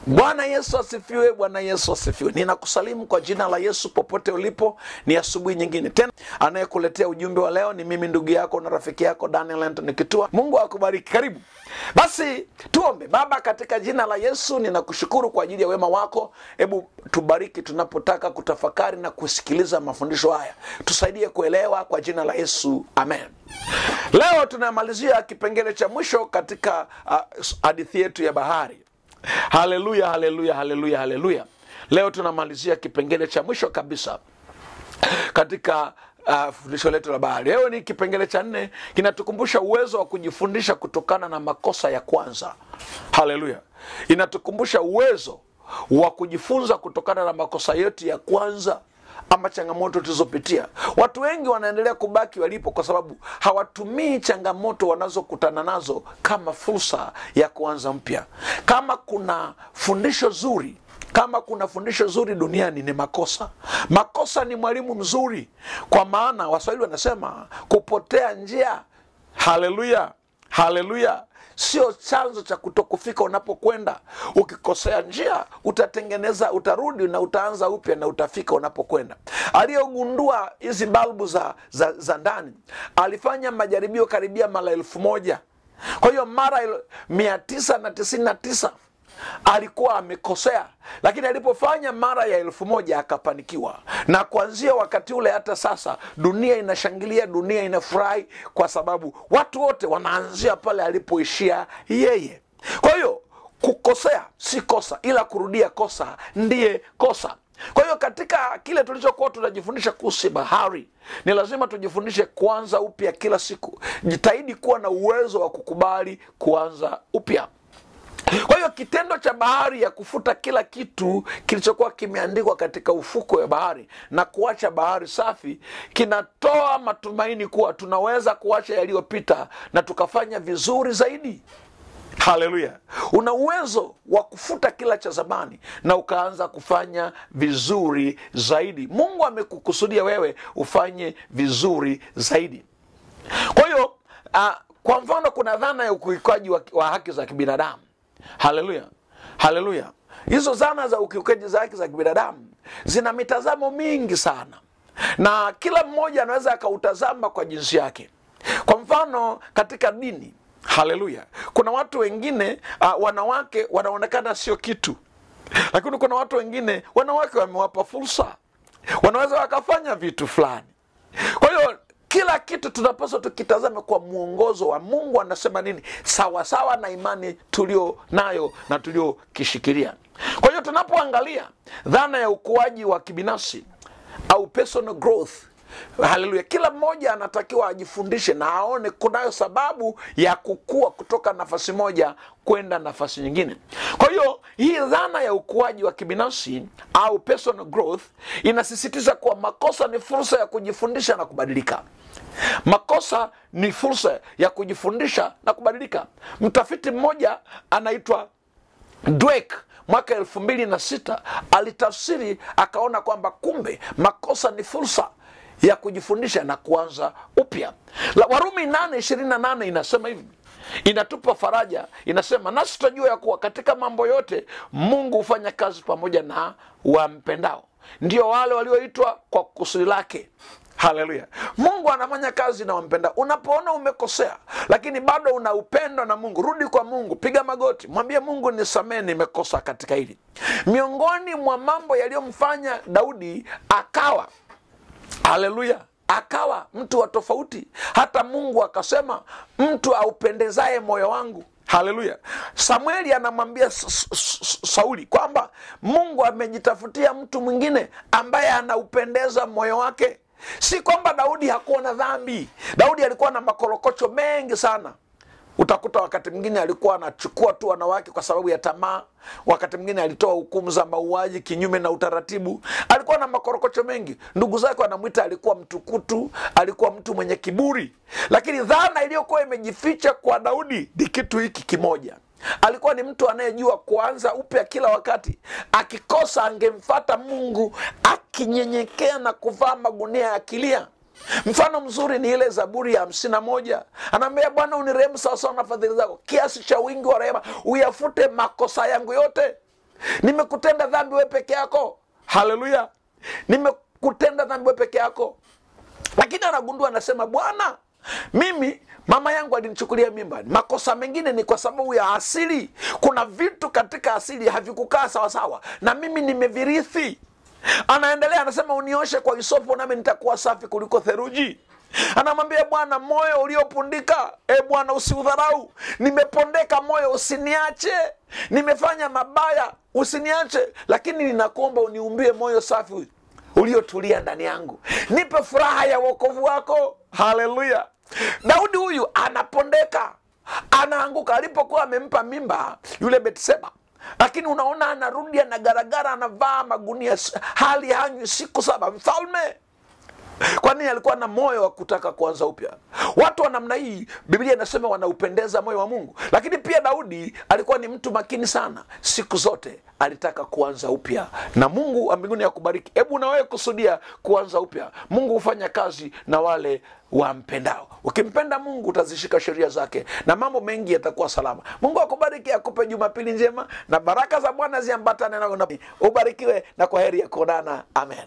Bwana Yesu asifiwe, Bwana Yesu asifiwe. Ninakusalimu kwa jina la Yesu popote ulipo. Ni asubuhi nyingine tena. Anayekuletea ujumbe wa leo ni mimi ndugu yako na rafiki yako Daniel Anthony Kitua. Mungu akubariki. Karibu. Basi tuombe. Baba, katika jina la Yesu ninakushukuru kwa ajili ya wema wako. Hebu tubariki tunapotaka kutafakari na kusikiliza mafundisho haya. Tusaidie kuelewa kwa jina la Yesu. Amen. Leo tunamalizia kipengele cha mwisho katika hadithi yetu ya bahari. Haleluya, haleluya, haleluya, haleluya. Leo tunamalizia kipengele cha mwisho kabisa katika fundisho letu la bahari. Leo ni kipengele cha 4, kinatukumbusha uwezo wa kujifundisha kutokana na makosa ya kwanza. Haleluya. Inatukumbusha uwezo wa kujifunza kutokana na makosa yetu ya kwanza ama changamoto tulizopitia. Watu wengi wanaendelea kubaki walipo kwa sababu hawatumii changamoto wanazokutana nazo kama fursa ya kuanza mpya. Kama kuna fundisho zuri duniani ni makosa. Makosa ni mwalimu mzuri, kwa maana Waswahili wanasema kupotea njia, haleluya, haleluya, sio chanzo cha kutokufika unapokwenda. Ukikosea njia utatengeneza, utarudi na utaanza upya na utafika unapokwenda. Aliyogundua hizi balbu za ndani alifanya majaribio karibia mara 1000. Kwa hiyo mara 999 alikuwa amekosea, lakini alipofanya mara ya 1000 akapanikiwa. Na kuanzia wakati ule hata sasa dunia inashangilia, dunia inafurahi, kwa sababu watu wote wanaanzia pale alipoishia yeye. Kwa hiyo kukosea si kosa, ila kurudia kosa ndiye kosa. Kwa hiyo katika kile tulichokuwa tunajifundisha kuhusu bahari, ni lazima tujifundishe kuanza upya kila siku. Jitahidi kuwa na uwezo wa kukubali kuanza upya. Kwa hiyo kitendo cha bahari ya kufuta kila kitu kilichokuwa kimeandikwa katika ufuko wa bahari na kuacha bahari safi, kinatoa matumaini kuwa tunaweza kuacha yaliyopita na tukafanya vizuri zaidi. Haleluya. Una uwezo wa kufuta kila cha zamani na ukaanza kufanya vizuri zaidi. Mungu amekukusudia wewe ufanye vizuri zaidi. Kwa hiyo kwa mfano kuna dhana ya ukiukaji wa haki za kibinadamu. Haleluya, haleluya. Hizo zana za ukiukaji za haki za kibinadamu zina mitazamo mingi sana, na kila mmoja anaweza akautazama kwa jinsi yake. Kwa mfano katika dini, haleluya, kuna watu wengine wanawake wanaonekana sio kitu, lakini kuna watu wengine wanawake wamewapa fursa, wanaweza wakafanya vitu fulani. Kwa hiyo kila kitu tunapaswa tukitazama kwa muongozo wa Mungu anasema nini, sawa sawa na imani tulio nayo na tulio kishikilia. Kwa hiyo tunapoangalia dhana ya ukuaji wa kibinafsi au personal growth, haleluya, kila mmoja anatakiwa ajifundishe na aone kunayo sababu ya kukua kutoka nafasi moja kwenda nafasi nyingine. Kwa hiyo hii dhana ya ukuaji wa kibinafsi au personal growth inasisitiza kuwa makosa ni fursa ya kujifundisha na kubadilika. Makosa ni fursa ya kujifundisha na kubadilika. Mtafiti mmoja anaitwa Dweck mwaka 2006 alitafsiri akaona kwamba kumbe makosa ni fursa ya kujifundisha na kuanza upya. Warumi 8:28 inasema hivi, inatupa faraja, inasema nasi tutajua ya kuwa katika mambo yote Mungu hufanya kazi pamoja na wampendao, ndio wale walioitwa kwa kusudi lake. Haleluya. Mungu anafanya kazi na wampendao. Unapoona umekosea lakini bado una upendo na Mungu, rudi kwa Mungu, piga magoti, mwambie Mungu, nisamehe, nimekosa katika hili. Miongoni mwa mambo yaliyomfanya Daudi akawa, haleluya, akawa mtu wa tofauti, hata Mungu akasema mtu aupendezaye moyo wangu. Haleluya. Samueli anamwambia Sauli kwamba Mungu amejitafutia mtu mwingine ambaye anaupendeza moyo wake. Si kwamba Daudi hakuwa na dhambi. Daudi alikuwa na makorokocho mengi sana. Utakuta wakati mwingine alikuwa anachukua tu wanawake kwa sababu ya tamaa. Wakati mwingine alitoa hukumu za mauaji kinyume na utaratibu. Alikuwa na makorokocho mengi. Ndugu zake wanamuita alikuwa mtukutu, alikuwa mtu mwenye kiburi. Lakini dhana iliyokuwa imejificha kwa Daudi ni kitu hiki kimoja. Alikuwa ni mtu anayejua kuanza upya kila wakati. Akikosa angemfuata Mungu akinyenyekea na kuvaa magunia ya kilia. Mfano mzuri ni ile Zaburi ya 51. Anaambia Bwana unirehemu sawa sawa na fadhili zako, kiasi cha wingi wa rehema uyafute makosa yangu yote. Nimekutenda dhambi wewe peke yako. Haleluya. Nimekutenda dhambi wewe peke yako. Lakini anagundua, anasema, Bwana, mimi mama yangu alinichukulia mimba. Makosa mengine ni kwa sababu ya asili. Kuna vitu katika asili havikukaa sawa sawa na mimi nimevirithi. Anaendelea, anasema, unioshe kwa hisopo nami nitakuwa safi kuliko theluji. Anamwambia Bwana, moyo uliopundika, Bwana usiudharau. Nimepondeka moyo, usiniache. Nimefanya mabaya, usiniache. Lakini ninakuomba uniumbie moyo safi uliotulia ndani yangu. Nipe furaha ya wokovu wako. Haleluya. Daudi huyu anapondeka, anaanguka. Alipokuwa amempa mimba yule Betseba, lakini unaona anarudi, anagaragara, anavaa magunia, hali hanywi siku 7. Mfalme, kwa nini? Alikuwa na moyo wa kutaka kuanza upya. Watu wa namna hii Biblia inasema wanaupendeza moyo wa Mungu. Lakini pia Daudi alikuwa ni mtu makini sana, siku zote alitaka kuanza upya. Na Mungu wa mbinguni akubariki. Hebu na wewe kusudia kuanza upya. Mungu hufanya kazi na wale wampendao. Ukimpenda Mungu utazishika sheria zake na mambo mengi yatakuwa salama. Mungu akubariki, akupe Jumapili njema na baraka za Bwana ziambatane nawe. Ubarikiwe na kwaheri ya kuonana. Amen.